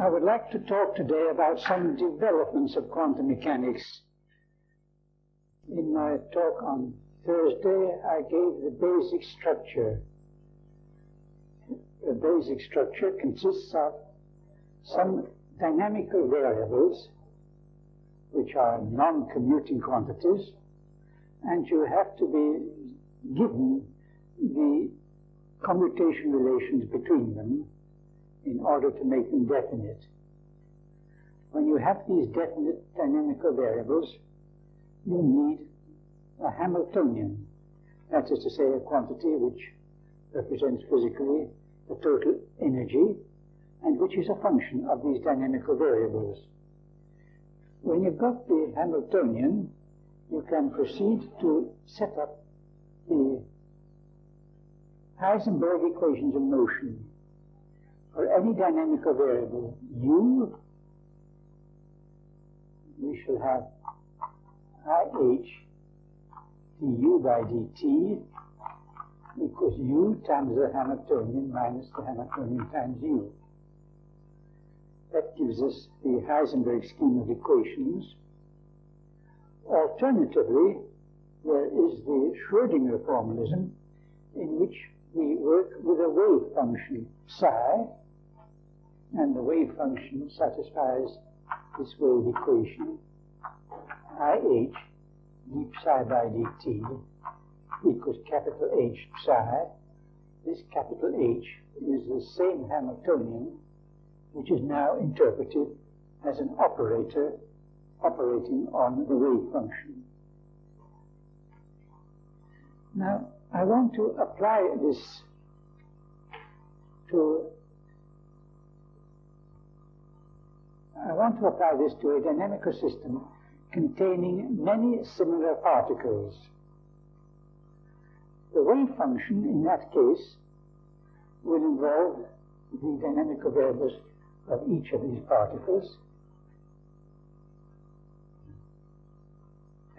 I would like to talk today about some developments of quantum mechanics. In my talk on Thursday, I gave the basic structure. The basic structure consists of some dynamical variables, which are non-commuting quantities, and you have to be given the commutation relations between them in order to make them definite. When you have these definite dynamical variables, you need a Hamiltonian, that is to say, a quantity which represents physically the total energy and which is a function of these dynamical variables. When you've got the Hamiltonian, you can proceed to set up the Heisenberg equations of motion. For any dynamical variable u, we shall have IH du by dt equals u times the Hamiltonian minus the Hamiltonian times u. That gives us the Heisenberg scheme of equations. Alternatively, there is the Schrödinger formalism, in which we work with a wave function psi, and the wave function satisfies this wave equation, IH d psi by dt equals capital H psi. This capital H is the same Hamiltonian which is now interpreted as an operator operating on the wave function. Now, I want to apply this to a dynamical system containing many similar particles. The wave function in that case will involve the dynamical variables of each of these particles,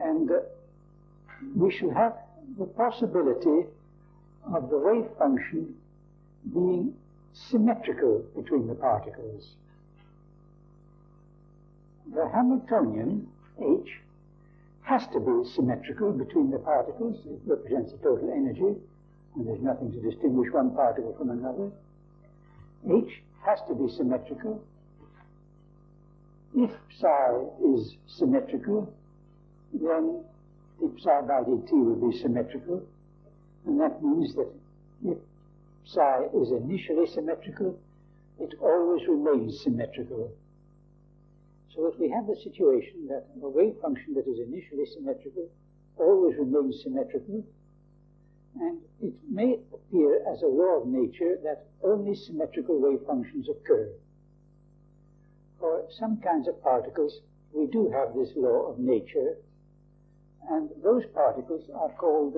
and we shall have the possibility of the wave function being symmetrical between the particles. The Hamiltonian, H, has to be symmetrical between the particles. It represents the total energy, and there's nothing to distinguish one particle from another. H has to be symmetrical. If psi is symmetrical, then the psi by dt will be symmetrical, and that means that if psi is initially symmetrical, it always remains symmetrical. So if we have the situation that a wave function that is initially symmetrical always remains symmetrical, and it may appear as a law of nature that only symmetrical wave functions occur. For some kinds of particles, we do have this law of nature, and those particles are called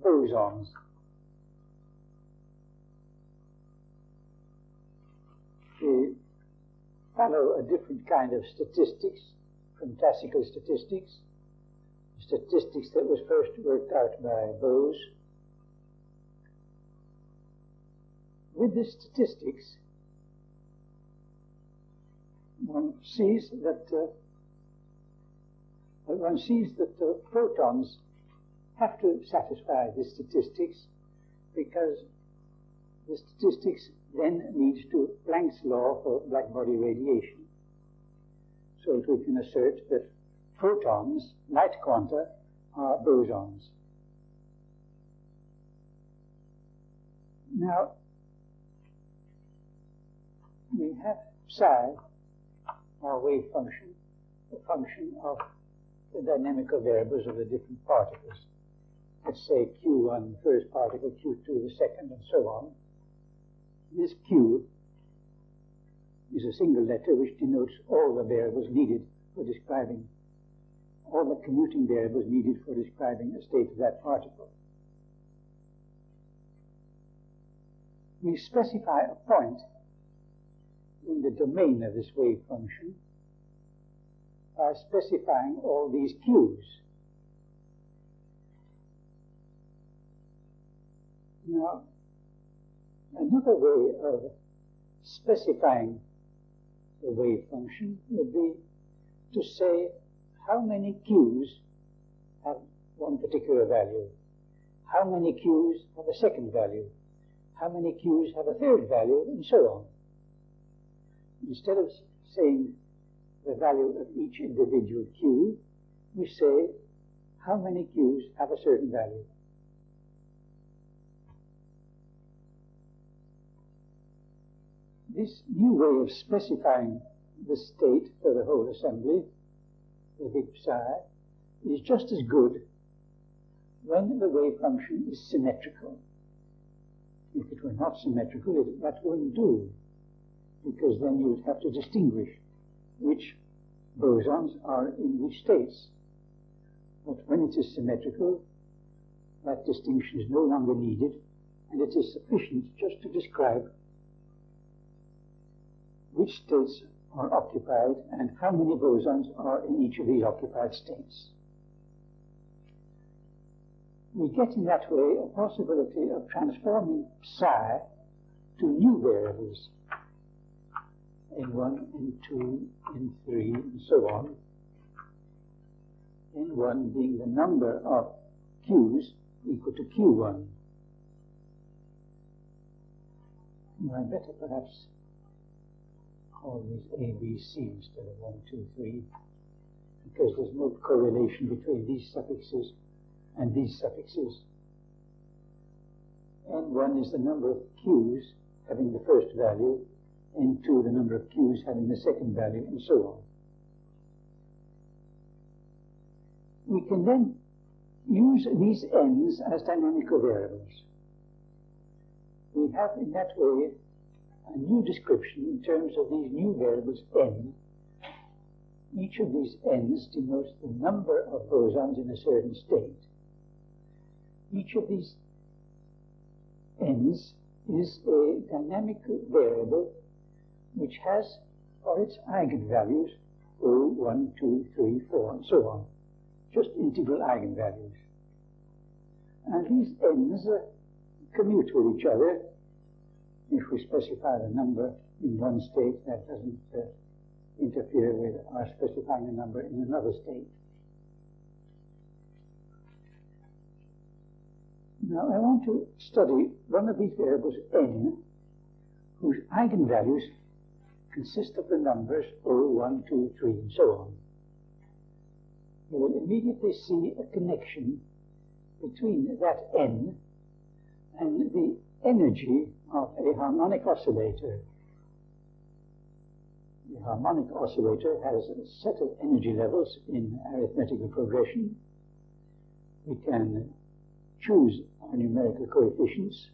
bosons. They follow a different kind of statistics from classical statistics, statistics that was first worked out by Bose. With this statistics, one sees that the photons have to satisfy this statistics, because the statistics then leads to Planck's law for blackbody radiation. So that we can assert that photons, light quanta, are bosons. Now, we have psi, our wave function, the function of the dynamical variables of the different particles. Let's say Q1 the first particle, Q2 the second, and so on. This Q is a single letter which denotes all the variables needed for describing, all the commuting variables needed for describing a state of that particle. We specify a point in the domain of this wave function by specifying all these Q's. Now, another way of specifying the wave function would be to say how many q's have one particular value, how many q's have a second value, how many q's have a third value, and so on. Instead of saying the value of each individual q, we say how many q's have a certain value. This new way of specifying the state for the whole assembly, the big psi, is just as good when the wave function is symmetrical. If it were not symmetrical, that wouldn't do, because then you would have to distinguish which bosons are in which states. But when it is symmetrical, that distinction is no longer needed, and it is sufficient just to describe which states are occupied and how many bosons are in each of these occupied states. We get in that way a possibility of transforming psi to new variables, n1, n2, n3, and so on, n1 being the number of q's equal to q1. Now, I better perhaps call these A, B, C instead of 1, 2, 3, because there's no correlation between these suffixes and these suffixes. N1 is the number of q's having the first value, N2 the number of q's having the second value, and so on. We can then use these n's as dynamical variables. We have in that way a new description in terms of these new variables n. Each of these n's denotes the number of bosons in a certain state. Each of these n's is a dynamical variable which has for its eigenvalues 0, 1, 2, 3, 4, and so on. Just integral eigenvalues. And these n's commute with each other. If we specify the number in one state, that doesn't interfere with our specifying a number in another state. Now I want to study one of these variables n, whose eigenvalues consist of the numbers 0, 1, 2, 3, and so on. You will immediately see a connection between that n and the energy of a harmonic oscillator. The harmonic oscillator has a set of energy levels in arithmetical progression. We can choose our numerical coefficients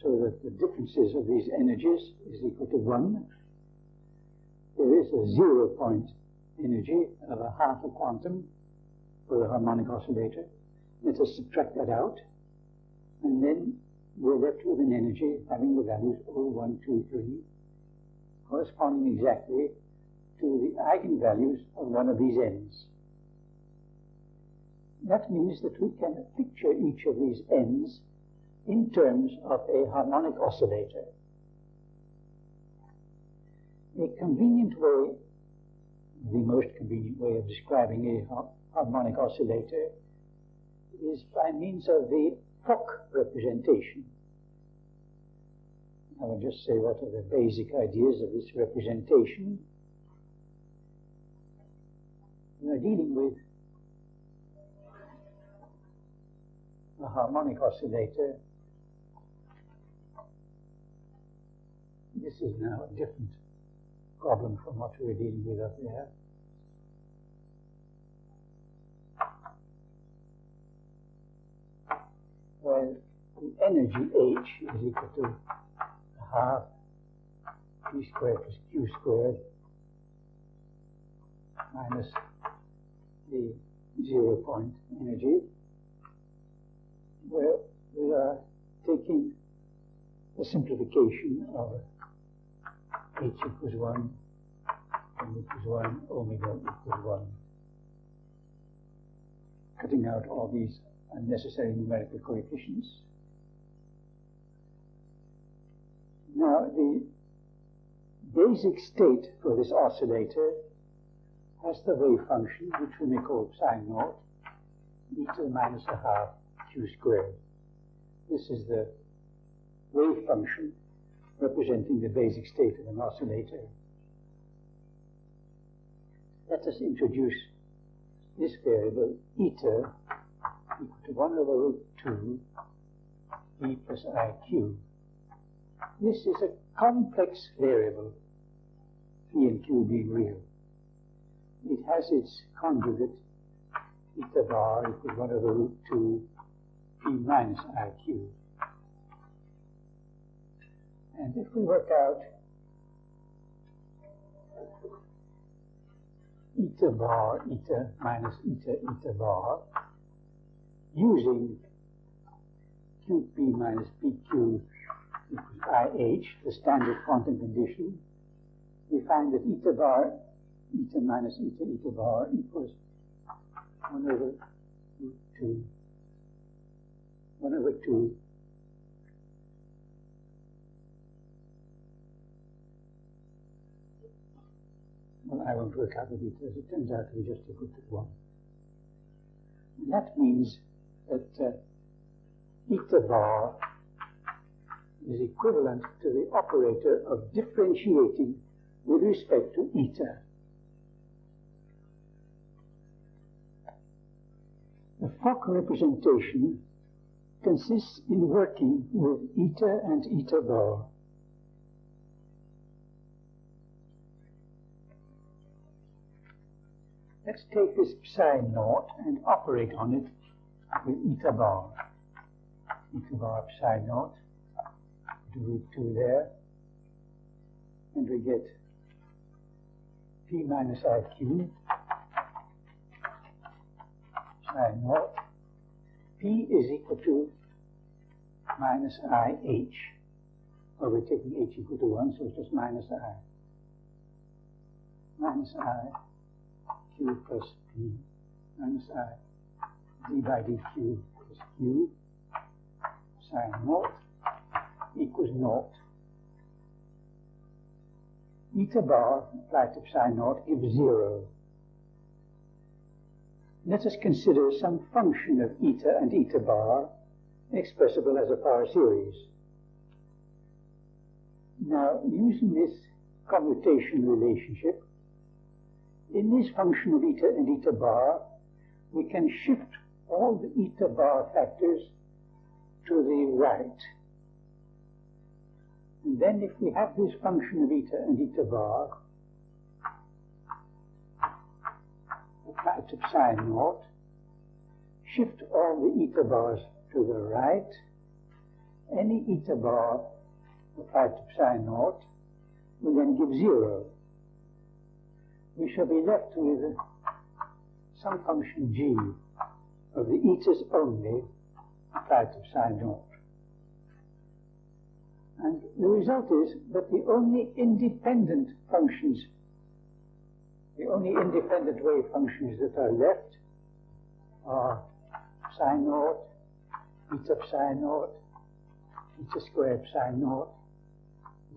so that the differences of these energies is equal to 1. There is a 0 point energy of a half a quantum for the harmonic oscillator. Let us subtract that out, and then we're left with an energy having the values 0, 1, 2, 3, corresponding exactly to the eigenvalues of one of these n's. That means that we can picture each of these n's in terms of a harmonic oscillator. A convenient way, the most convenient way of describing a harmonic oscillator is by means of the Fock representation. I will just say what are the basic ideas of this representation. We are dealing with a harmonic oscillator. This is now a different problem from what we were dealing with up there. Well, the energy H is equal to half P squared plus Q squared minus the 0 point energy, where we are taking the simplification of H equals 1, M equals 1, omega equals 1, cutting out all these unnecessary numerical coefficients. Now, the basic state for this oscillator has the wave function, which we may call psi naught, e to the minus a half q squared. This is the wave function representing the basic state of an oscillator. Let us introduce this variable eta equal to 1 over root 2 e plus iq. This is a complex variable, p and q being real. It has its conjugate, eta bar equals 1 over root 2 p minus iq. And if we work out eta bar, eta minus eta bar, using qp minus pq equals ih, the standard quantum condition, we find that eta bar, eta minus eta bar equals 1 over root 2, 1 over 2 well, I won't work out the details. It turns out to be just equal to 1. And that means that eta bar is equivalent to the operator of differentiating with respect to eta. The Fock representation consists in working with eta and eta bar. Let's take this psi naught and operate on it with eta bar. Eta bar psi naught, to root 2 there, and we get p minus iq, psi naught. P is equal to minus ih. Well, we're taking h equal to 1, so it's just minus I. Minus I. Q plus P minus I d by dq plus q psi naught equals naught. Eta bar applied to psi naught gives 0. Let us consider some function of eta and eta bar expressible as a power series. Now, using this commutation relationship, in this function of eta and eta bar, we can shift all the eta bar factors to the right. And then if we have this function of eta and eta bar applied to psi naught, shift all the eta bars to the right, any eta bar applied to psi naught will then give 0. We shall be left with some function g of the etas only applied to psi naught. And the result is that the only independent functions, the only independent wave functions that are left are psi naught, eta psi naught, eta squared psi naught,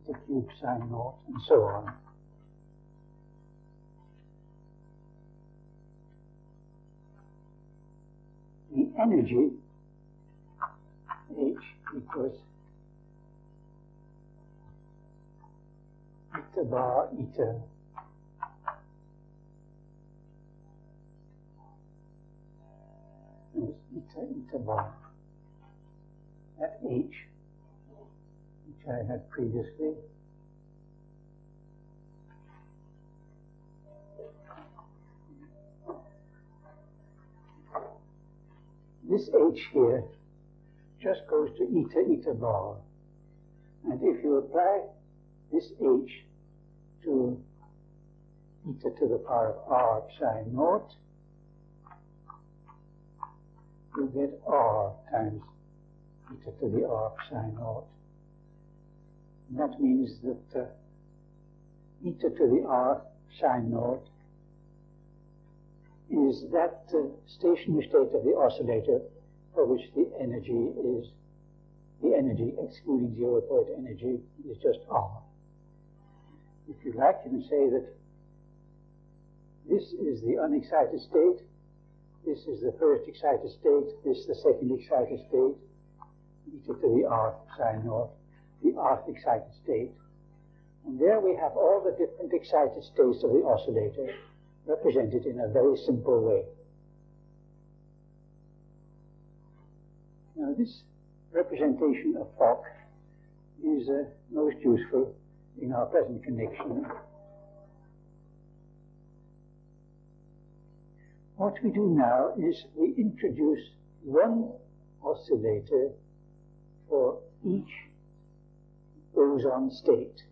eta cube psi naught, and so on. The energy, H, equals eta bar eta eta bar at H, which I had previously. This H here just goes to eta bar. And if you apply this H to eta to the power of r psi naught, you get r times eta to the r psi naught. And that means that eta to the r psi naught is that stationary state of the oscillator for which the energy excluding 0 point energy, is just R. if you like, you can say that this is the unexcited state, this is the first excited state, this is the second excited state, eta to the rth psi naught, the rth excited state. And there we have all the different excited states of the oscillator represented in a very simple way. Now this representation of Fock is most useful in our present connection. What we do now is we introduce one oscillator for each boson state.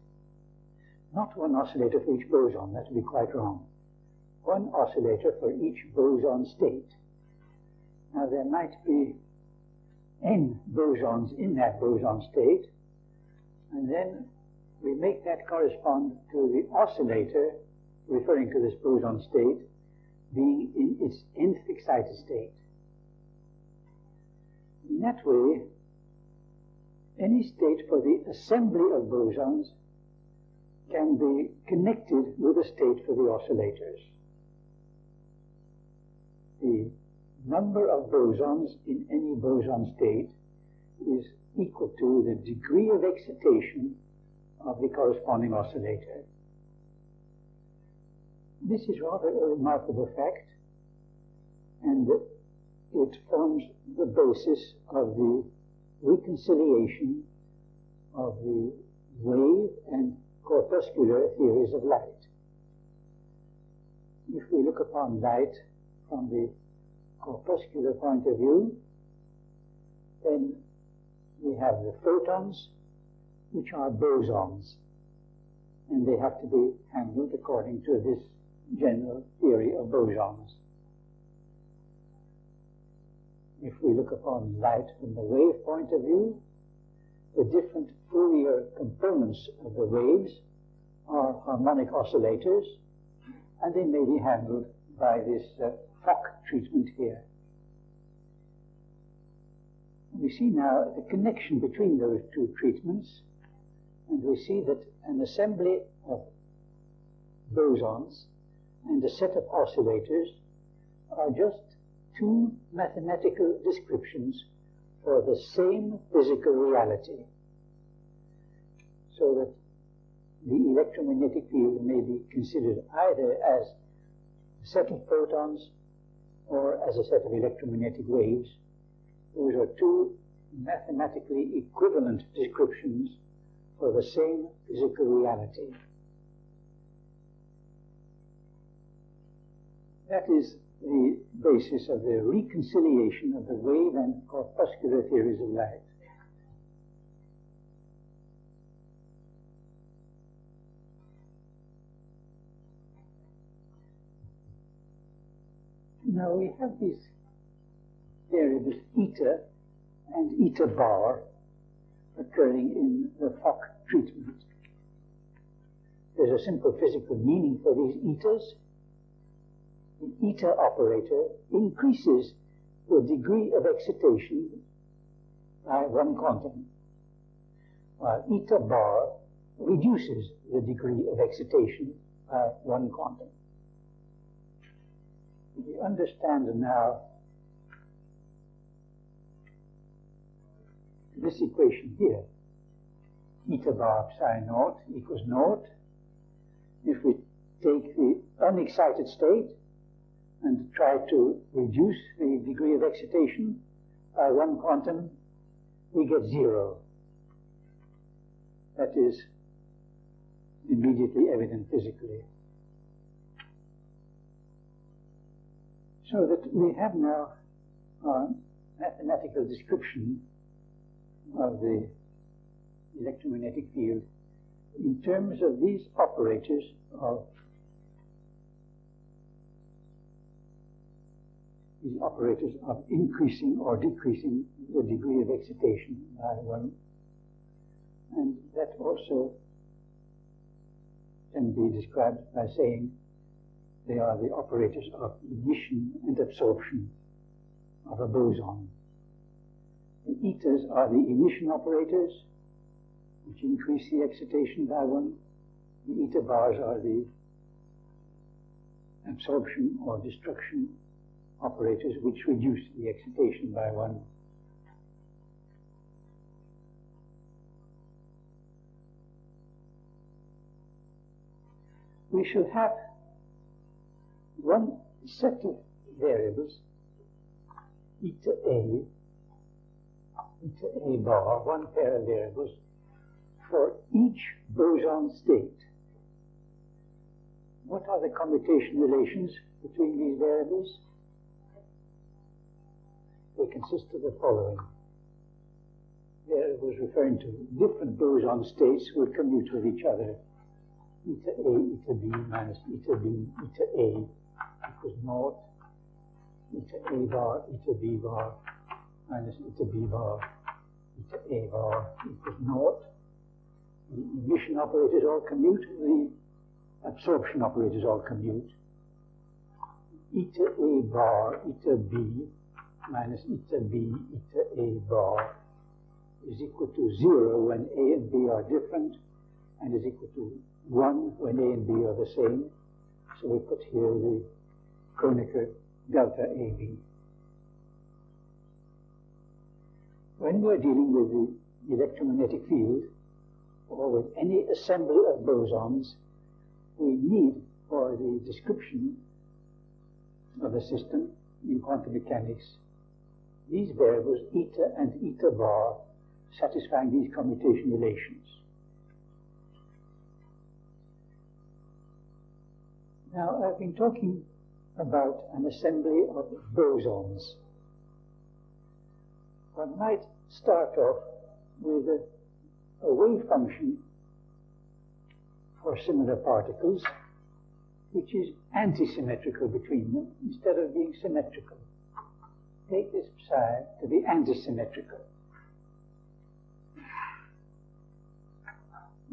Not one oscillator for each boson, that would be quite wrong. One oscillator for each boson state. Now there might be n bosons in that boson state, and then we make that correspond to the oscillator referring to this boson state being in its nth excited state. In that way, any state for the assembly of bosons can be connected with a state for the oscillators. The number of bosons in any boson state is equal to the degree of excitation of the corresponding oscillator. This is rather a remarkable fact, and it forms the basis of the reconciliation of the wave and corpuscular theories of light. If we look upon light from the corpuscular point of view, then we have the photons, which are bosons, and they have to be handled according to this general theory of bosons. If we look upon light from the wave point of view, the different Fourier components of the waves are harmonic oscillators, and they may be handled by this Fock treatment here. We see now the connection between those two treatments, and we see that an assembly of bosons and a set of oscillators are just two mathematical descriptions for the same physical reality, so that the electromagnetic field may be considered either as a set of photons or as a set of electromagnetic waves. Those are two mathematically equivalent descriptions for the same physical reality. That is the basis of the reconciliation of the wave and corpuscular theories of light. Now we have these variables eta and eta bar occurring in the Fock treatment. There's a simple physical meaning for these etas. The eta operator increases the degree of excitation by one quantum, while eta bar reduces the degree of excitation by one quantum. We understand now this equation here. Eta bar psi naught equals naught. If we take the unexcited state and try to reduce the degree of excitation by one quantum, we get zero. That is immediately evident physically. So that we have now a mathematical description of the electromagnetic field in terms of these operators of increasing or decreasing the degree of excitation by one. And that also can be described by saying they are the operators of emission and absorption of a boson. The etas are the emission operators, which increase the excitation by one, The eta bars are the absorption or destruction operators which reduce the excitation by one. We shall have one set of variables, eta A bar, one pair of variables for each boson state. What are the commutation relations between these variables? They consist of the following. Variables referring to different boson states will commute with each other. Eta A, eta B minus eta B, eta A equals naught. Eta A bar, eta B bar minus eta B bar, eta A bar equals naught. The emission operators all commute, the absorption operators all commute. Eta A bar, eta B minus eta B, eta A bar is equal to 0 when A and B are different, and is equal to 1 when A and B are the same. So we put here the Kronecker delta AB. When we're dealing with the electromagnetic field, or with any assembly of bosons, we need, for the description of the system in quantum mechanics, these variables, eta and eta bar, satisfying these commutation relations. Now, I've been talking about an assembly of bosons. One might start off with a wave function for similar particles, which is antisymmetrical between them instead of being symmetrical. Take this psi to be antisymmetrical.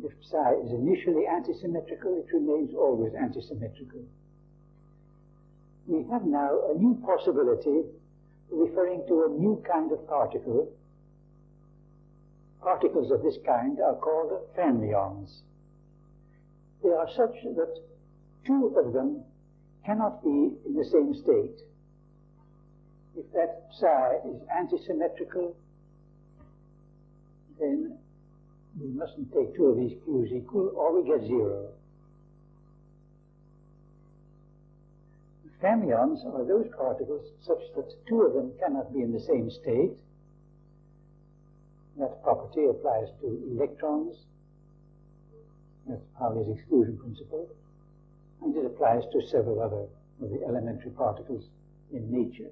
If psi is initially antisymmetrical, it remains always antisymmetrical. We have now a new possibility referring to a new kind of particle. Particles of this kind are called fermions. They are such that two of them cannot be in the same state. If that psi is antisymmetrical, then we mustn't take two of these q's equal, or we get 0. Fermions are those particles such that two of them cannot be in the same state. That property applies to electrons. That's Pauli's exclusion principle. And it applies to several other of the elementary particles in nature.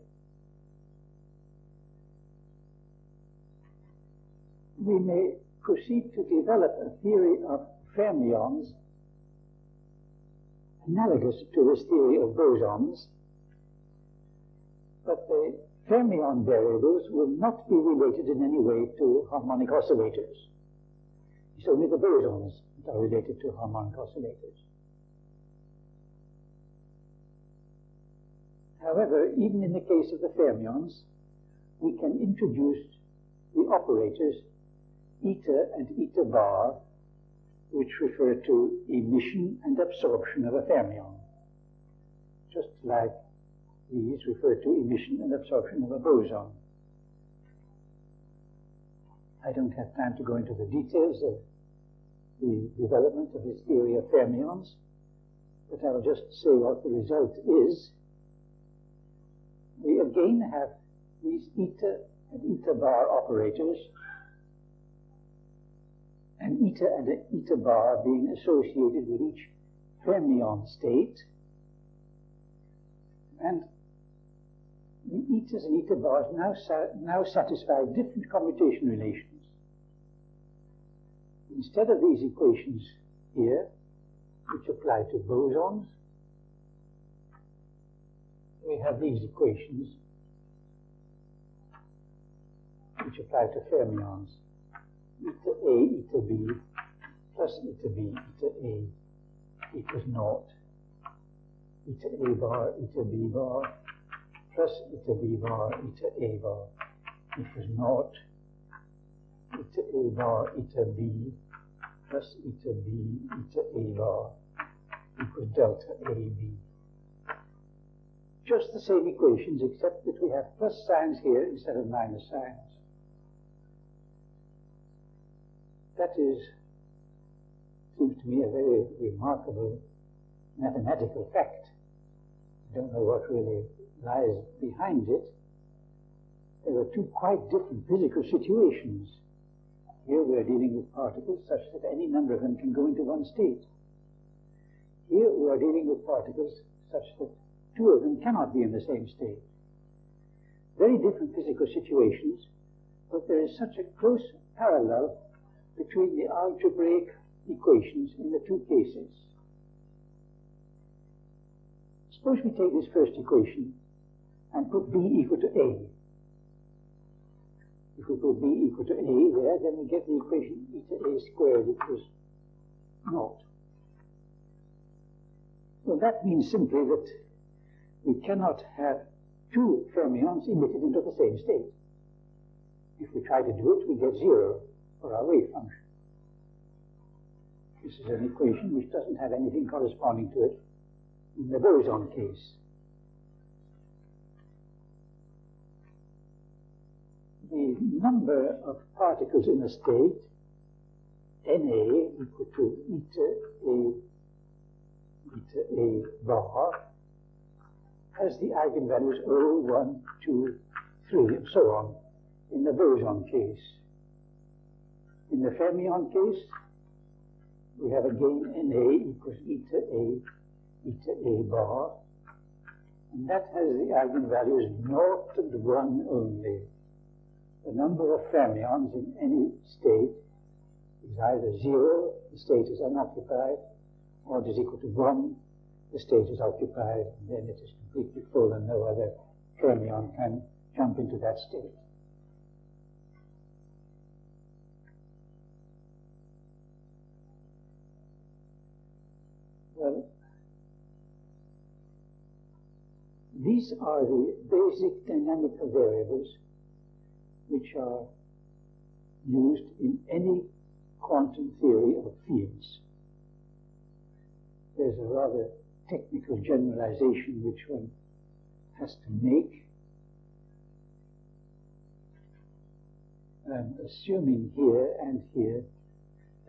We may proceed to develop a theory of fermions analogous to this theory of bosons, but the fermion variables will not be related in any way to harmonic oscillators. It's only the bosons that are related to harmonic oscillators. However, even in the case of the fermions, we can introduce the operators eta and eta bar, which refer to emission and absorption of a fermion, just like these refer to emission and absorption of a boson. I don't have time to go into the details of the development of this theory of fermions, but I will just say what the result is. We again have these eta and eta bar operators, and eta and eta bar being associated with each fermion state, and the etas and eta bars now satisfy different commutation relations. Instead of these equations here, which apply to bosons, we have these equations which apply to fermions. Eta A, eta B, plus eta B, eta A equals naught. Eta A bar, eta B bar, plus eta B bar, eta A bar equals naught. Eta A bar, eta B, plus eta B, eta A bar equals delta AB. Just the same equations, except that we have plus signs here instead of minus signs. That is, seems to me, a very remarkable mathematical fact. I don't know what really lies behind it. There are two quite different physical situations. Here we are dealing with particles such that any number of them can go into one state. Here we are dealing with particles such that two of them cannot be in the same state. Very different physical situations, but there is such a close parallel between the algebraic equations in the two cases. Suppose we take this first equation and put B equal to A. If we put B equal to A there, then we get the equation eta A squared equals 0. Well, that means simply that we cannot have two fermions emitted into the same state. If we try to do it, we get 0 for our wave function. This is an equation which doesn't have anything corresponding to it in the boson case. The number of particles in a state, Na equal to eta A bar, has the eigenvalues 0, 1, 2, 3, and so on in the boson case. In the fermion case, we have again Na equals eta A bar, and that has the eigenvalues 0 and 1 only. The number of fermions in any state is either 0, the state is unoccupied, or it is equal to 1, the state is occupied, and then it is completely full and no other fermion can jump into that state. Well, these are the basic dynamical variables which are used in any quantum theory of fields. There's a rather technical generalization which one has to make. I'm assuming here and here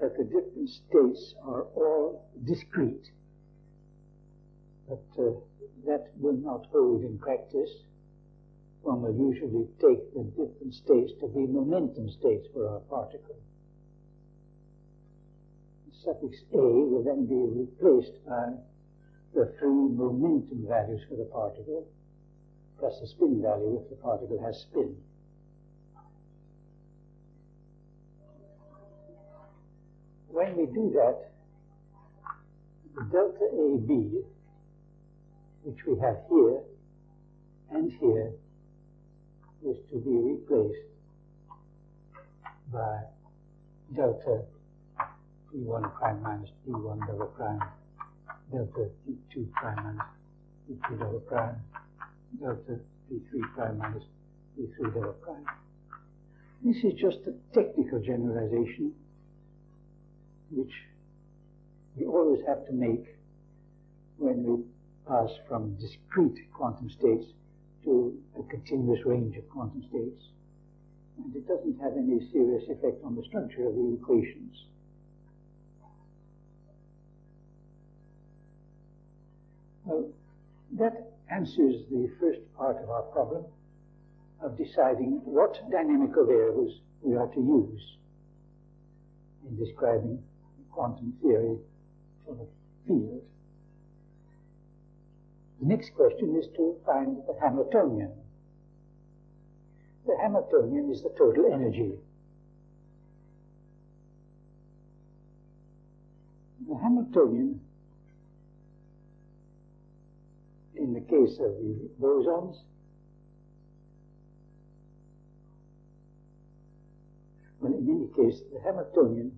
that the different states are all discrete, but that will not hold in practice. One will usually take the different states to be momentum states for our particle. The suffix A will then be replaced by the three momentum values for the particle, plus the spin value if the particle has spin. When we do that, the delta AB, which we have here and here, is to be replaced by delta P1 prime minus P1 double prime, delta P2 prime minus P2 double prime, delta P3 prime minus P3 double prime. This is just a technical generalization which we always have to make when we pass from discrete quantum states to a continuous range of quantum states. And it doesn't have any serious effect on the structure of the equations. Well, that answers the first part of our problem of deciding what dynamical variables we are to use in describing quantum theory for the field. The next question is to find the Hamiltonian. The Hamiltonian is the total energy. The Hamiltonian, in the case of the bosons, well, in any case, the Hamiltonian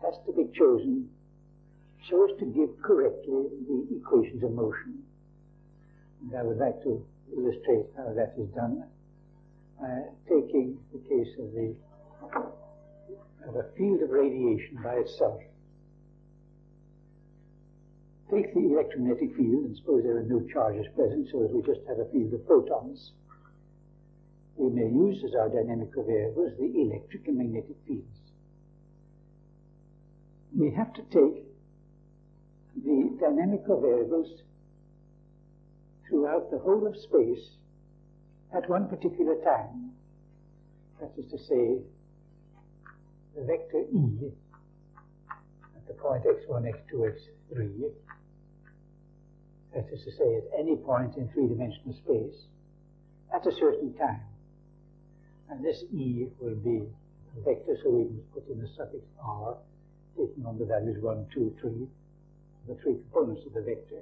has to be chosen so as to give correctly the equations of motion. And I would like to illustrate how that is done by taking the case of the of a field of radiation by itself. Take the electromagnetic field and suppose there are no charges present, so that we just have a field of photons. We may use as our dynamical variables the electric and magnetic fields. We have to take the dynamical variables throughout the whole of space at one particular time. That is to say, the vector E at the point x1, x2, x3, that is to say, at any point in three-dimensional space, at a certain time. And this E will be a vector, so we must put in the suffix r, taking on the values 1, 2, 3, the three components of the vector.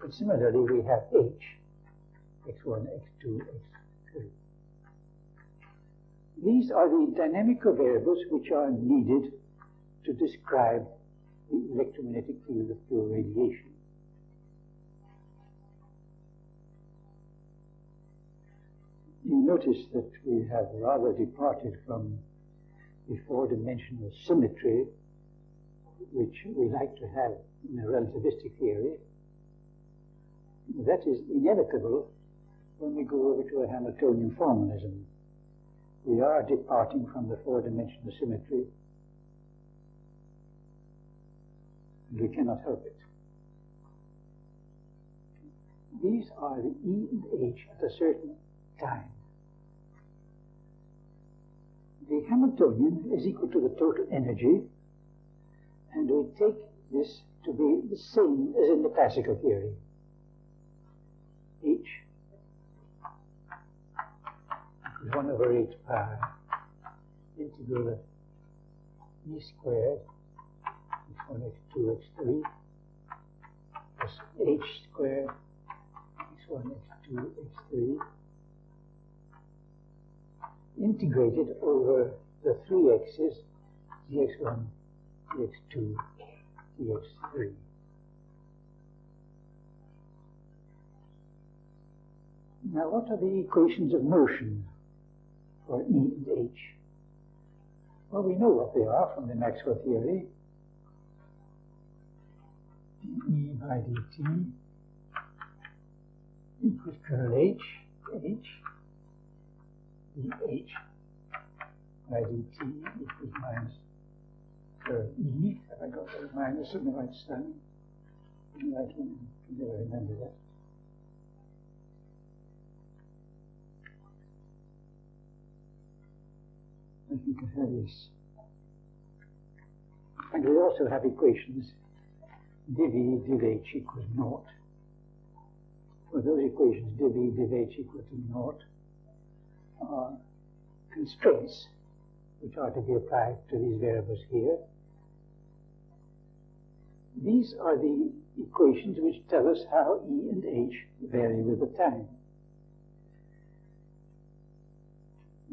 But similarly, we have H, x1, x2, x3. These are the dynamical variables which are needed to describe the electromagnetic field of pure radiation. You notice that we have rather departed from the four-dimensional symmetry which we like to have in a relativistic theory. That is inevitable when we go over to a Hamiltonian formalism. We are departing from the four-dimensional symmetry, and we cannot help it. These are the E and H at a certain time. The Hamiltonian is equal to the total energy, and we take this to be the same as in the classical theory. H is 1 over h pi integral of E squared x1, x2, x3 plus h squared x1, x2, x3 integrated over the three x's, dx1, dx2, dx3. Now, what are the equations of motion for E and H? Well, we know what they are from the Maxwell theory. dE by dt equals curl H, dH by dt equals minus curl E. Have I got the minus on the right side? I can never remember that. I think I have this. And we also have equations div E, div H equals naught. For those equations div E, div H equal to naught are constraints which are to be applied to these variables here. These are the equations which tell us how E and H vary with the time.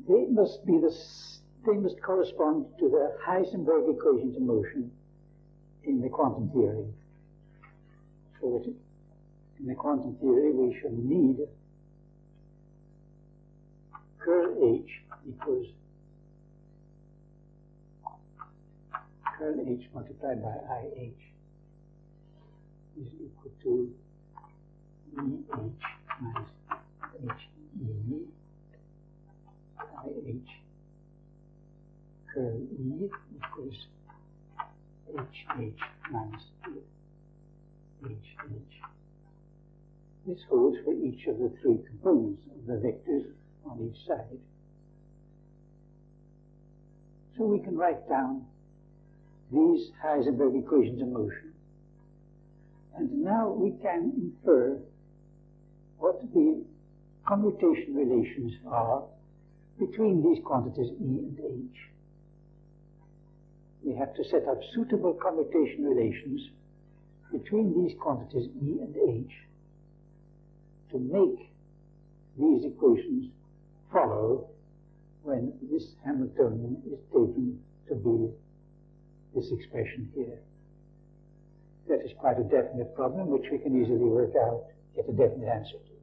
They must correspond to the Heisenberg equations of motion in the quantum theory. So that in the quantum theory we shall need curl H equals curl H multiplied by IH is equal to EH minus HE IH curl E equals HH minus HH. This holds for each of the three components of the vectors on each side. So we can write down these Heisenberg equations of motion, and now we can infer what the commutation relations are between these quantities E and H. We have to set up suitable commutation relations between these quantities E and H to make these equations follow when this Hamiltonian is taken to be this expression here. That is quite a definite problem which we can easily work out, get a definite answer to.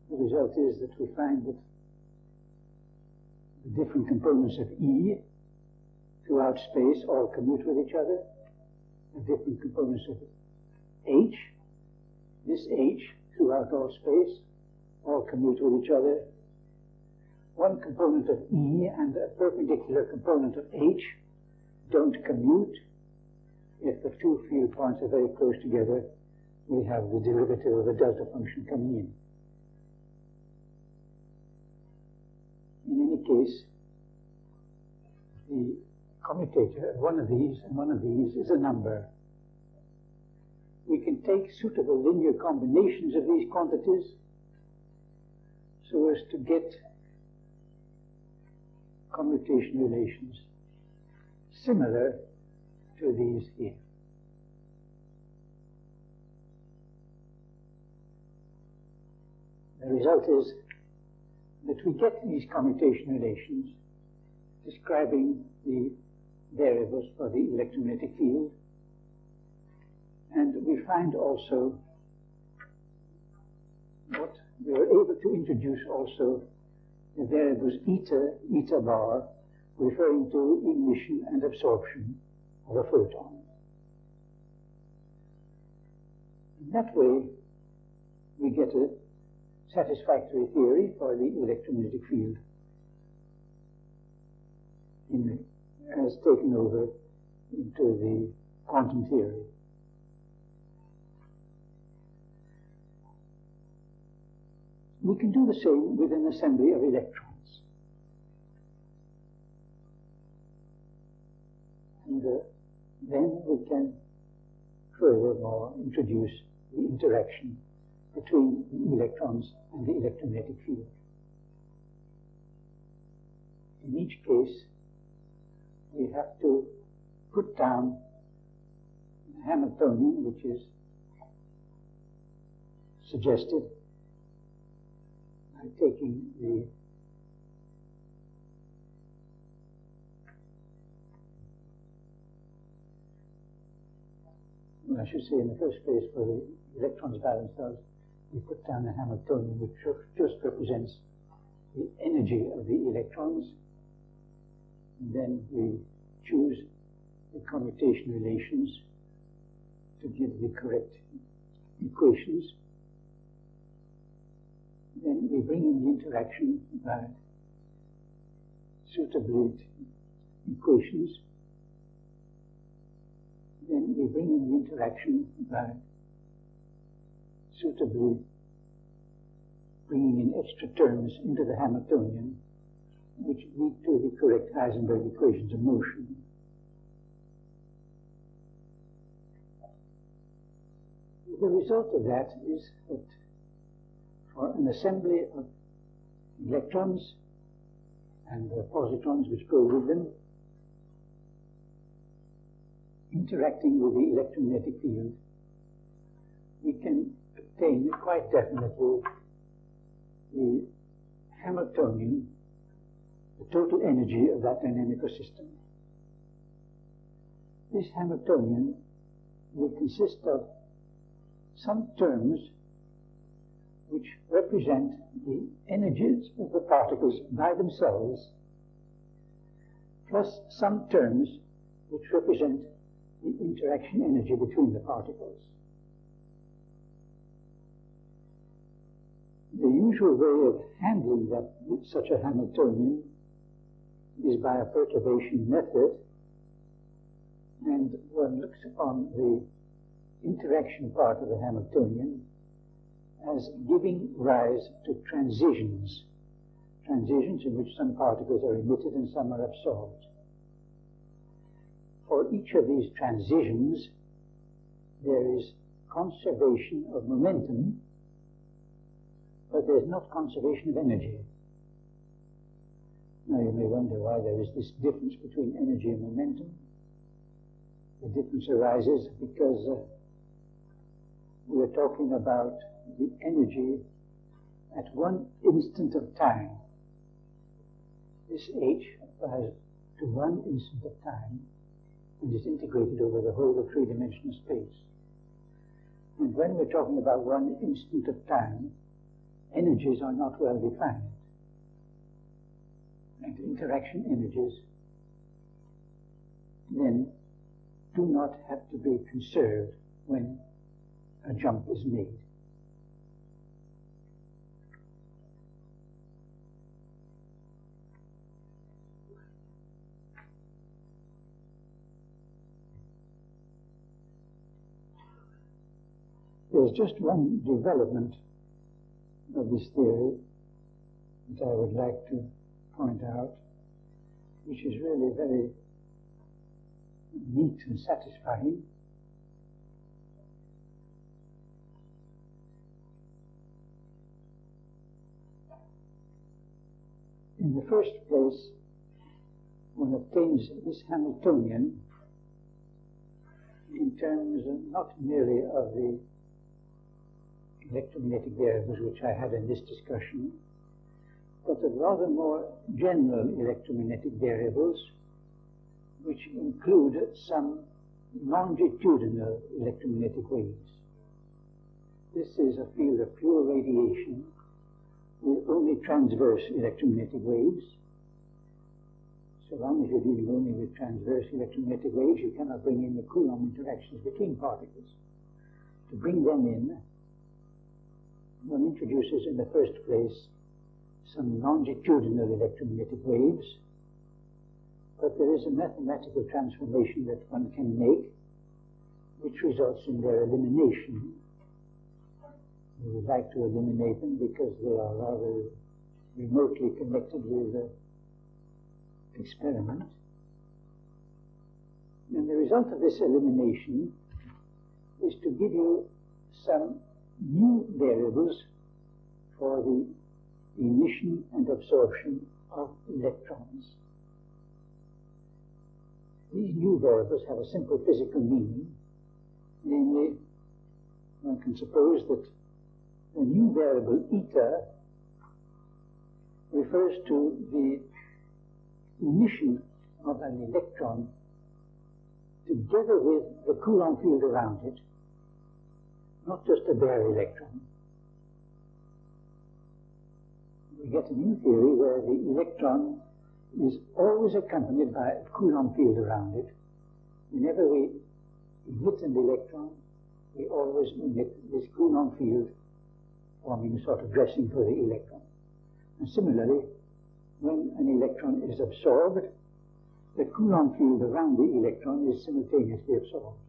The result is that we find that The different components of E throughout space all commute with each other. The different components of H, this H throughout all space, all commute with each other. One component of E and a perpendicular component of H don't commute. If the two field points are very close together, we have the derivative of a delta function coming in. In any case, the commutator of one of these and one of these is a number. We can take suitable linear combinations of these quantities so as to get commutation relations similar to these here. The result is that we get these commutation relations describing the variables for the electromagnetic field, and we find also what we are able to introduce also the variables eta bar, referring to emission and absorption of a photon. In that way, we get a satisfactory theory for the electromagnetic field as taken over into the quantum theory. We can do the same with an assembly of electrons. And then we can furthermore introduce the interaction between the electrons and the electromagnetic field. In each case, we have to put down the Hamiltonian, which is suggested by taking the I should say in the first place, for the electrons valence cells, we put down the Hamiltonian, which just represents the energy of the electrons, and then we choose the commutation relations to give the correct equations. Then we bring in the interaction by suitable equations. Then we bring in the interaction by suitably bringing in extra terms into the Hamiltonian, which lead to the correct Heisenberg equations of motion. The result of that is that for an assembly of electrons and the positrons which go with them, interacting with the electromagnetic field, we can obtain quite definitely the Hamiltonian, the total energy of that dynamical system. This Hamiltonian will consist of some terms which represent the energies of the particles by themselves, plus some terms which represent the interaction energy between the particles. The usual way of handling that with such a Hamiltonian is by a perturbation method, and one looks upon the interaction part of the Hamiltonian as giving rise to transitions in which some particles are emitted and some are absorbed. For each of these transitions, there is conservation of momentum, but there is not conservation of energy. Now you may wonder why there is this difference between energy and momentum. The difference arises because we are talking about the energy at one instant of time. This H applies to one instant of time and is integrated over the whole of three-dimensional space. And when we're talking about one instant of time, energies are not well defined. and interaction energies then do not have to be conserved when a jump is made. There's just one development of this theory that I would like to point out, which is really very neat and satisfying. In the first place, one obtains this Hamiltonian in terms not merely of the electromagnetic variables which I had in this discussion, but of rather more general electromagnetic variables which include some longitudinal electromagnetic waves. This is a field of pure radiation with only transverse electromagnetic waves. So long as you're dealing only with transverse electromagnetic waves, you cannot bring in the Coulomb interactions between particles. To bring them in, one introduces in the first place some longitudinal electromagnetic waves, but there is a mathematical transformation that one can make which results in their elimination. We would like to eliminate them because they are rather remotely connected with the experiment. And the result of this elimination is to give you some new variables for the emission and absorption of electrons. These new variables have a simple physical meaning, namely, one can suppose that the new variable eta refers to the emission of an electron together with the Coulomb field around it, not just a bare electron. We get a new theory where the electron is always accompanied by a Coulomb field around it. Whenever we emit an electron, we always emit this Coulomb field, forming a sort of dressing for the electron. And similarly, when an electron is absorbed, the Coulomb field around the electron is simultaneously absorbed.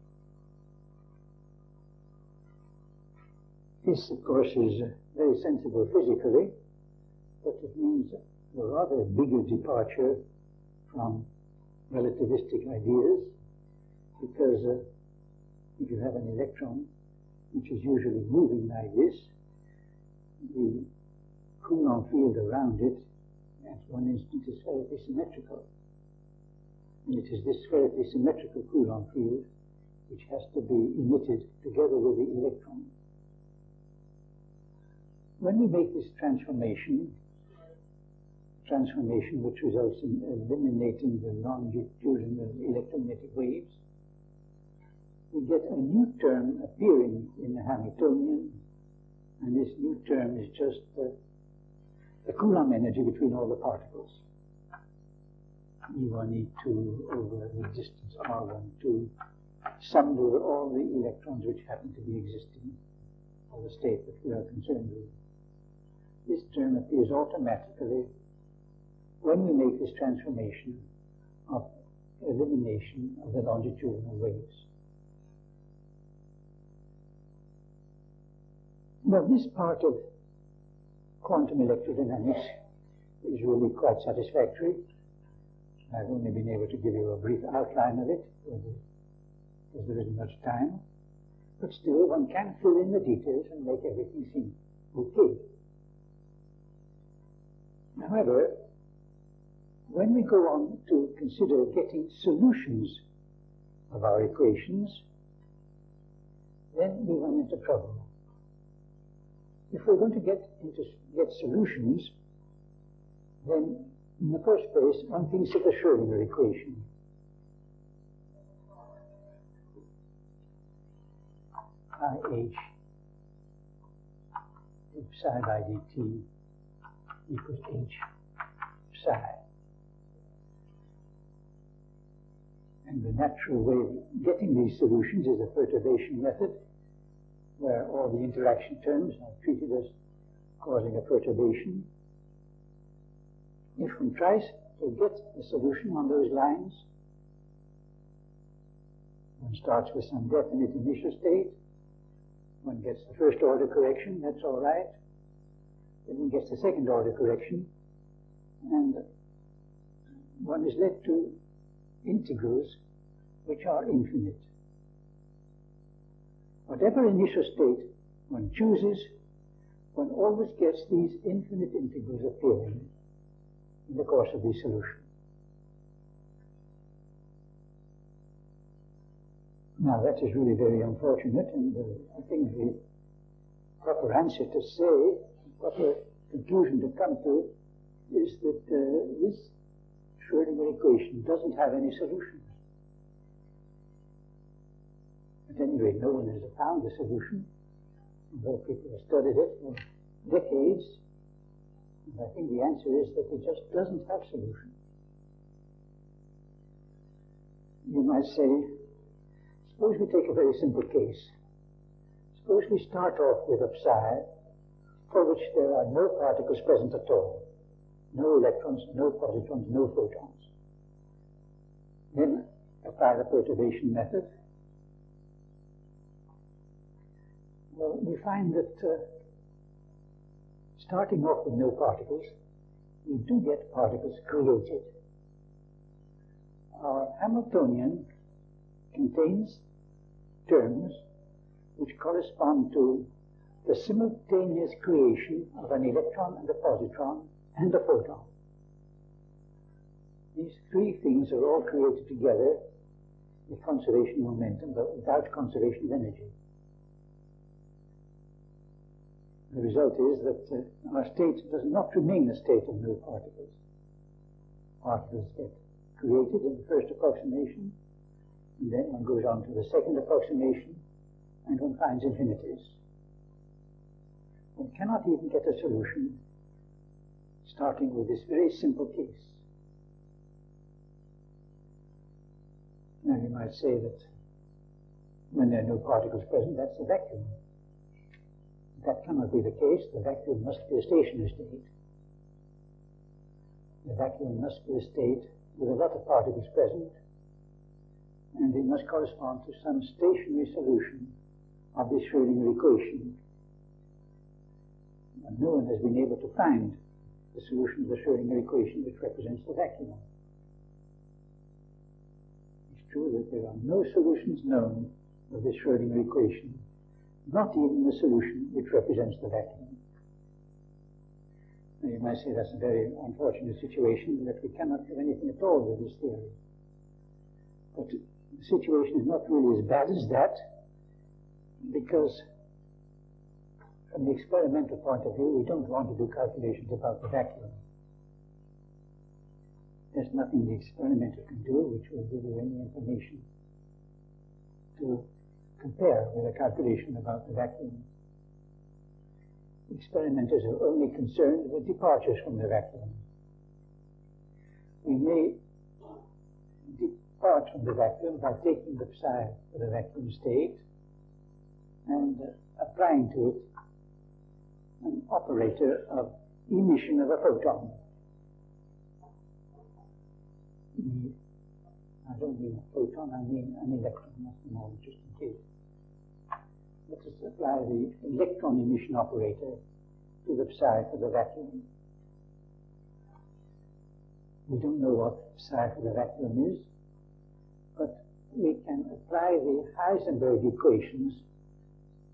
This, of course, is very sensible physically, but it means a rather bigger departure from relativistic ideas, because if you have an electron which is usually moving like this, the Coulomb field around it at one instant is spherically symmetrical. And it is this spherically symmetrical Coulomb field which has to be emitted together with the electron. When we make this transformation which results in eliminating the longitudinal electromagnetic waves, we get a new term appearing in the Hamiltonian, and this new term is just the Coulomb energy between all the particles. E1, E2 over the distance R12, summed over all the electrons which happen to be existing for the state that we are concerned with. This term appears automatically when we make this transformation of elimination of the longitudinal waves. Now, this part of quantum electrodynamics is really quite satisfactory. I've only been able to give you a brief outline of it because there isn't much time. But still, one can fill in the details and make everything seem okay. However, when we go on to consider getting solutions of our equations, then we run into trouble. If we're going to get solutions, then in the first place, one thinks of the Schrödinger equation. IH psi by dt equals H psi. And the natural way of getting these solutions is a perturbation method, where all the interaction terms are treated as causing a perturbation. If one tries to get a solution on those lines, one starts with some definite initial state, one gets the first order correction, that's all right. Then one gets the second order correction, and one is led to integrals which are infinite. Whatever initial state one chooses, one always gets these infinite integrals appearing in the course of the solution. Now that is really very unfortunate, and I think the proper answer to say, proper conclusion to come to, is that this Schrödinger equation doesn't have any solution. At any rate, no one has found a solution, although people have studied it for decades. And I think the answer is that it just doesn't have solution. You might say, suppose we take a very simple case. Suppose we start off with a psi for which there are no particles present at all. No electrons, no positons, no photons. Then apply the perturbation method. Well, we find that starting off with no particles, we do get particles created. Our Hamiltonian contains terms which correspond to the simultaneous creation of an electron and a positron and a photon. These three things are all created together with conservation of momentum, but without conservation of energy. The result is that our state does not remain a state of no particles. Particles get created in the first approximation, and then one goes on to the second approximation, and one finds infinities. One cannot even get a solution starting with this very simple case. Now you might say that when there are no particles present, that's a vacuum. That cannot be the case. The vacuum must be a stationary state. The vacuum must be a state with a lot of particles present, and it must correspond to some stationary solution of this Schrödinger equation. And no one has been able to find the solution of the Schrödinger equation which represents the vacuum. It's true that there are no solutions known of this Schrödinger equation, not even the solution which represents the vacuum. Now you might say that's a very unfortunate situation, that we cannot do anything at all with this theory. But the situation is not really as bad as that, because from the experimental point of view, we don't want to do calculations about the vacuum. There's nothing the experimenter can do which will give you any information to compare with a calculation about the vacuum. Experimenters are only concerned with departures from the vacuum. We may depart from the vacuum by taking the psi for the vacuum state and applying to it an operator of emission of a photon. I don't mean a photon, I mean an electron. That's the more interesting case. Let us apply the electron emission operator to the psi for the vacuum. We don't know what psi for the vacuum is, but we can apply the Heisenberg equations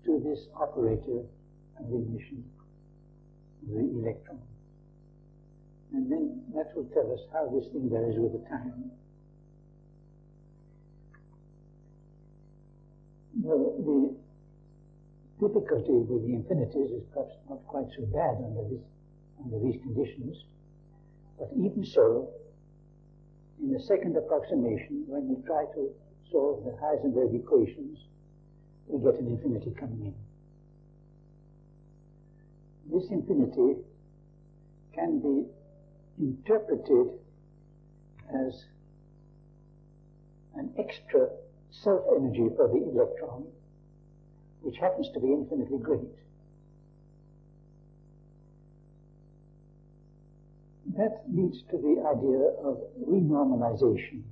to this operator of the emission of the electron. And then that will tell us how this thing varies with the time. Well, the difficulty with the infinities is perhaps not quite so bad under these conditions, but even so, in the second approximation, when we try to solve the Heisenberg equations, we get an infinity coming in. This infinity can be interpreted as an extra self-energy for the electron, which happens to be infinitely great. That leads to the idea of renormalization.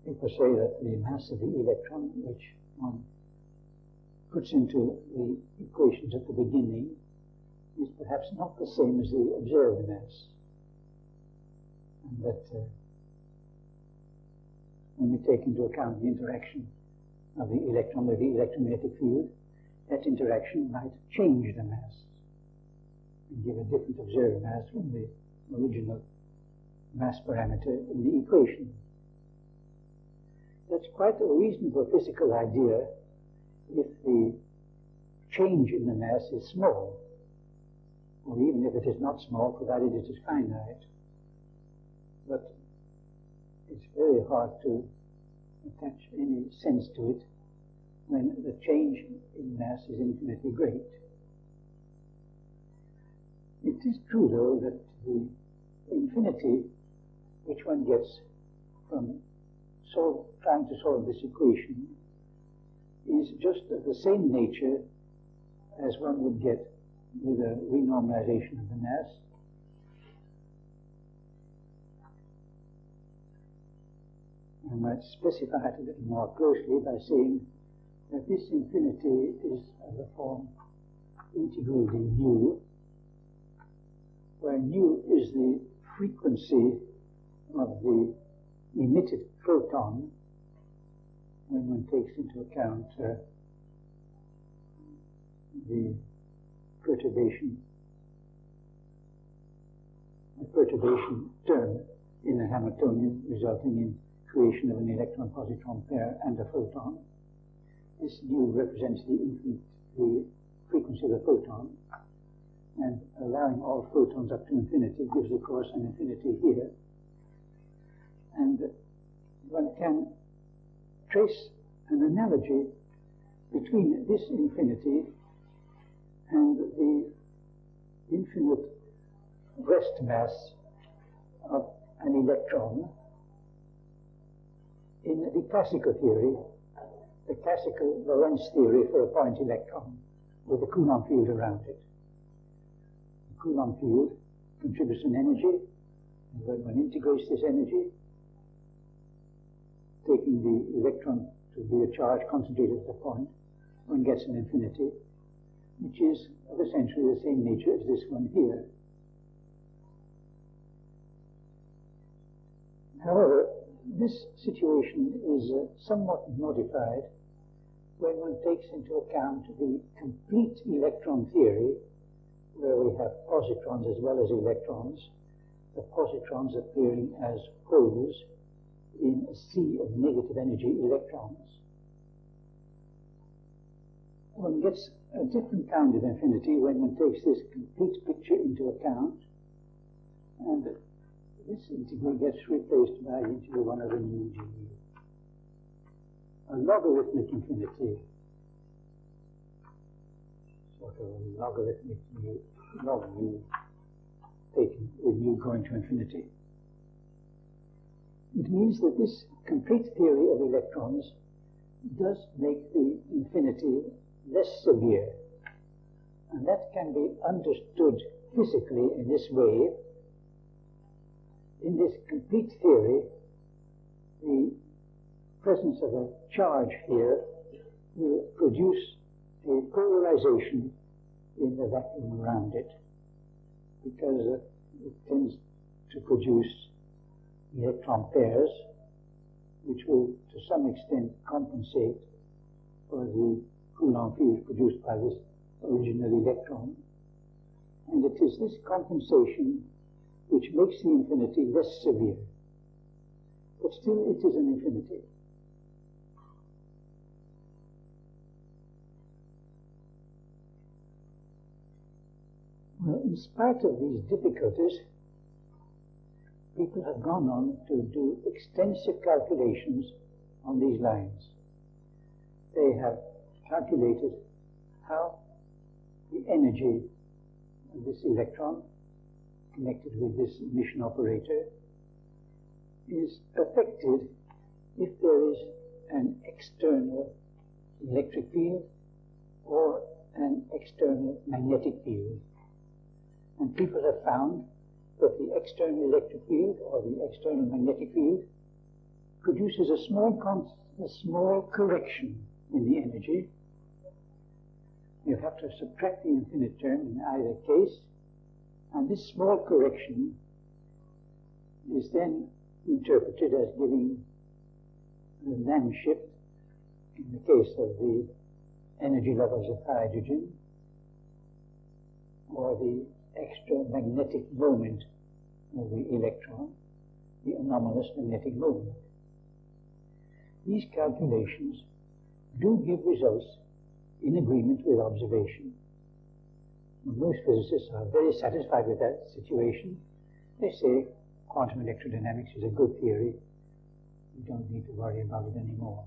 People say that the mass of the electron, which one puts into the equations at the beginning, is perhaps not the same as the observed mass. And that when we take into account the interaction of the electron with the electromagnetic field, that interaction might change the mass and give a different observed mass from the original mass parameter in the equation. That's quite a reasonable physical idea if the change in the mass is small, or even if it is not small, provided it is finite. But it's very hard to attach any sense to it when the change in mass is infinitely great. It is true, though, that the infinity which one gets from trying to solve this equation is just of the same nature as one would get with a renormalization of the mass. I might specify it a little more closely by saying that this infinity is of the form integral d nu, where nu is the frequency of the emitted photon when one takes into account the perturbation term in the Hamiltonian, resulting in creation of an electron-positron pair and a photon. This nu represents the frequency of the photon, and allowing all photons up to infinity gives, of course, an infinity here. And one can trace an analogy between this infinity and the infinite rest mass of an electron in the classical theory, the classical Lorentz theory for a point electron with the Coulomb field around it. The Coulomb field contributes an energy, and when one integrates this energy, taking the electron to be a charge concentrated at the point, one gets an infinity, which is of essentially the same nature as this one here. However, this situation is somewhat modified when one takes into account the complete electron theory, where we have positrons as well as electrons, the positrons appearing as holes in a sea of negative energy electrons. One gets a different kind of infinity when one takes this complete picture into account, and this integral gets replaced by integral 1 over nu du. A logarithmic infinity, sort of a logarithmic log nu, taken with nu going to infinity. It means that this complete theory of electrons does make the infinity less severe, and that can be understood physically in this way. In this complete theory, the presence of a charge here will produce a polarization in the vacuum around it, because it tends to produce electron pairs, which will to some extent compensate for the Coulomb field produced by this original electron. And it is this compensation which makes the infinity less severe. But still it is an infinity. Well, in spite of these difficulties, people have gone on to do extensive calculations on these lines. They have calculated how the energy of this electron connected with this emission operator is affected if there is an external electric field or an external magnetic field. And people have found that the external electric field or the external magnetic field produces a small correction in the energy. You have to subtract the infinite term in either case, and this small correction is then interpreted as giving the Lamb shift in the case of the energy levels of hydrogen, or the extra magnetic moment of the electron, the anomalous magnetic moment. These calculations do give results in agreement with observation. Most physicists are very satisfied with that situation. They say quantum electrodynamics is a good theory. We don't need to worry about it anymore.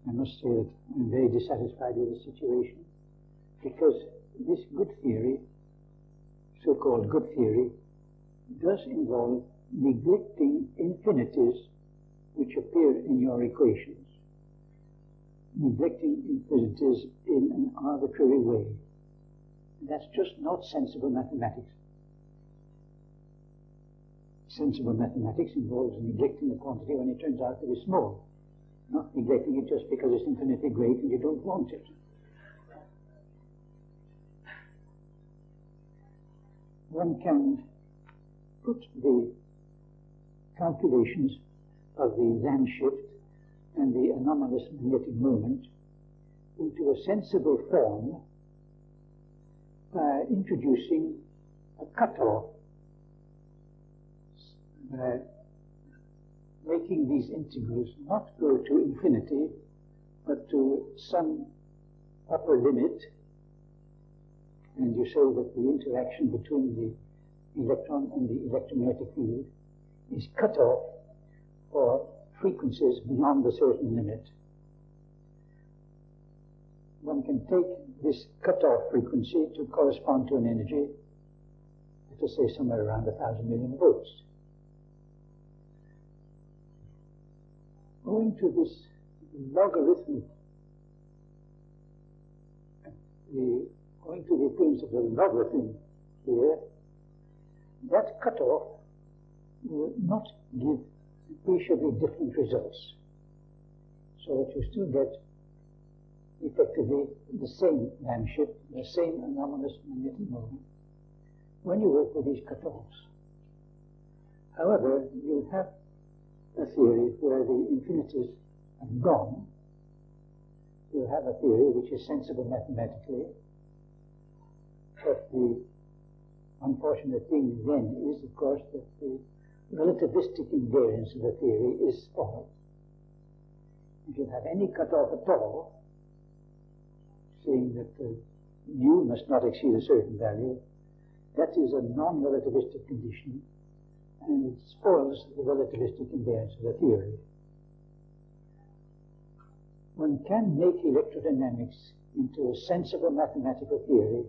I must say that I'm very dissatisfied with the situation, because this good theory, so-called good theory, does involve neglecting infinities which appear in your equations, neglecting infinities in an arbitrary way. That's just not sensible mathematics. Sensible mathematics involves neglecting the quantity when it turns out to be small, not neglecting it just because it's infinitely great and you don't want it. One can put the calculations of the Lamb shift and the anomalous magnetic moment into a sensible form by introducing a cutoff, making these integrals not go to infinity, but to some upper limit, and you say that the interaction between the electron and the electromagnetic field is cut off for frequencies beyond a certain limit. One can take this cut-off frequency to correspond to an energy, let us say somewhere around 1,000 million volts. Owing to this logarithmic, owing to the appearance of the logarithm here, that cutoff will not give appreciably different results. So that you still get effectively the same Lamb shift, the same anomalous magnetic moment when you work with these cutoffs. However, you have a theory where the infinities have gone. You have a theory which is sensible mathematically, but the unfortunate thing then is, of course, that the relativistic invariance of the theory is spoiled. If you have any cutoff at all, saying that u must not exceed a certain value, that is a non-relativistic condition, and it spoils the relativistic invariance of the theory. One can make electrodynamics into a sensible mathematical theory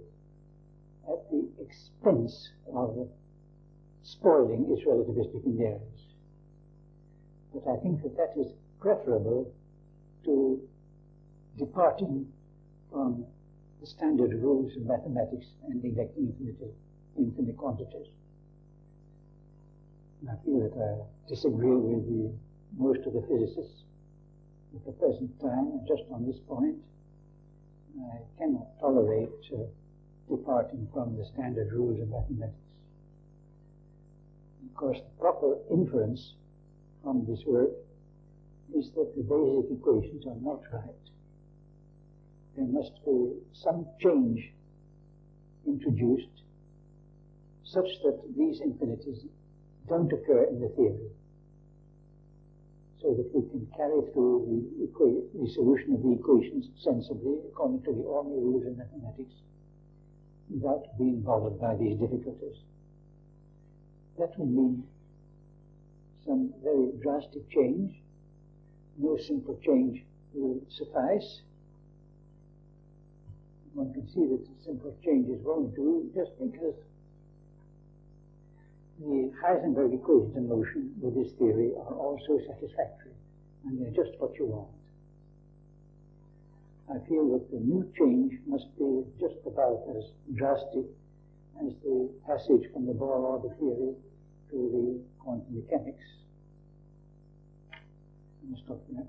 at the expense of spoiling its relativistic invariance. But I think that that is preferable to departing from the standard rules of mathematics and neglecting infinite quantities. And I feel that I disagree with most of the physicists at the present time, and just on this point, I cannot tolerate departing from the standard rules of mathematics. Of course, the proper inference from this work is that the basic equations are not right. There must be some change introduced such that these infinities don't occur in the theory, so that we can carry through the solution of the equations sensibly according to the ordinary rules of mathematics without being bothered by these difficulties. That will mean some very drastic change. No simple change will suffice. One can see that simple changes won't do, just because the Heisenberg equations of motion with this theory are also satisfactory, and they're just what you want. I feel that the new change must be just about as drastic as the passage from the Bohr orbit theory to the quantum mechanics. I'm going to stop there.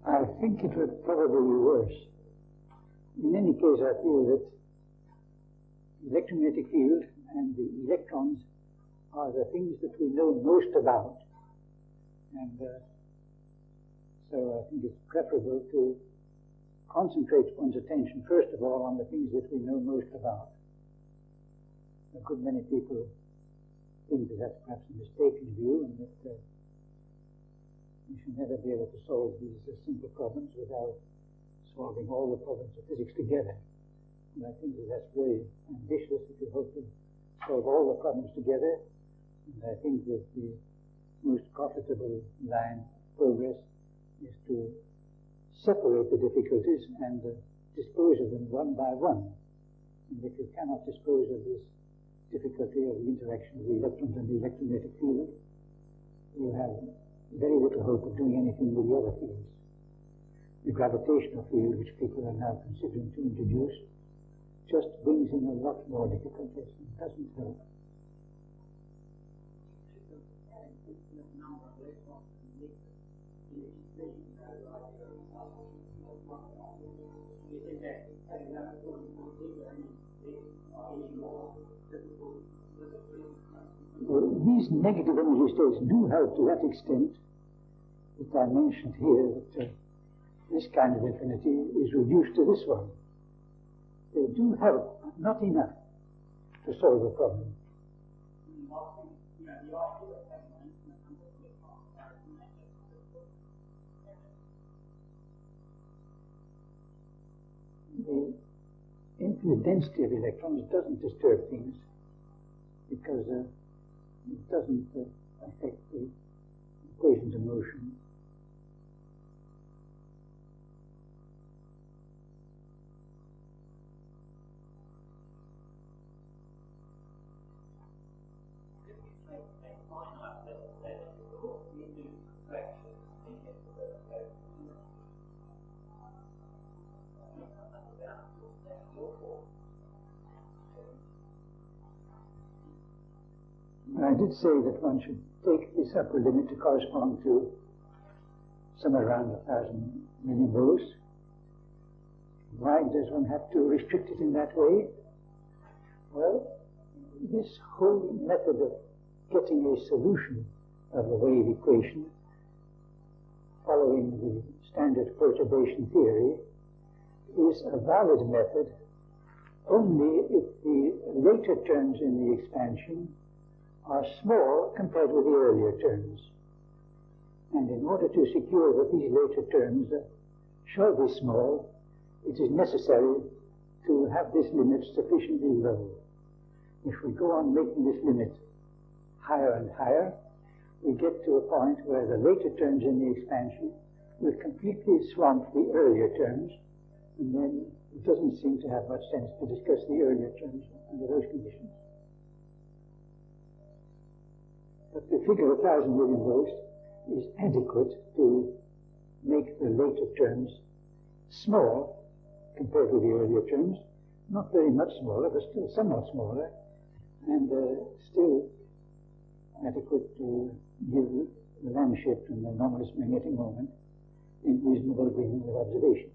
I think it would probably be worse. In any case, I feel that the electromagnetic field and the electrons are the things that we know most about. And so I think it's preferable to concentrate one's attention, first of all, on the things that we know most about. A good many people think that that's perhaps a mistaken view, and that we should never be able to solve these simple problems without solving all the problems of physics together. And I think that that's very ambitious if you hope to solve all the problems together. And I think that the most profitable line of progress is to separate the difficulties and dispose of them one by one. And if you cannot dispose of this difficulty of the interaction of the electrons and the electromagnetic field, you have very little hope of doing anything with the other fields. The gravitational field, which people are now considering to introduce, just brings in a lot more difficulties and doesn't help. These negative energy states do help to that extent that I mentioned here that this kind of infinity is reduced to this one. They do help, but not enough to solve the problem. The infinite density of electrons doesn't disturb things because it doesn't affect the equations of motion. I did say that one should take this upper limit to correspond to somewhere around 1,000 million volts. Why does one have to restrict it in that way? Well, this whole method of getting a solution of the wave equation following the standard perturbation theory is a valid method only if the later terms in the expansion are small compared with the earlier terms. And in order to secure that these later terms shall be small, it is necessary to have this limit sufficiently low. If we go on making this limit higher and higher, we get to a point where the later terms in the expansion will completely swamp the earlier terms, and then it doesn't seem to have much sense to discuss the earlier terms under those conditions. But the figure of 1,000 million volts is adequate to make the later terms small compared with the earlier terms, not very much smaller, but still somewhat smaller, and still adequate to give the line shift and the anomalous magnetic moment in reasonable agreement with observation.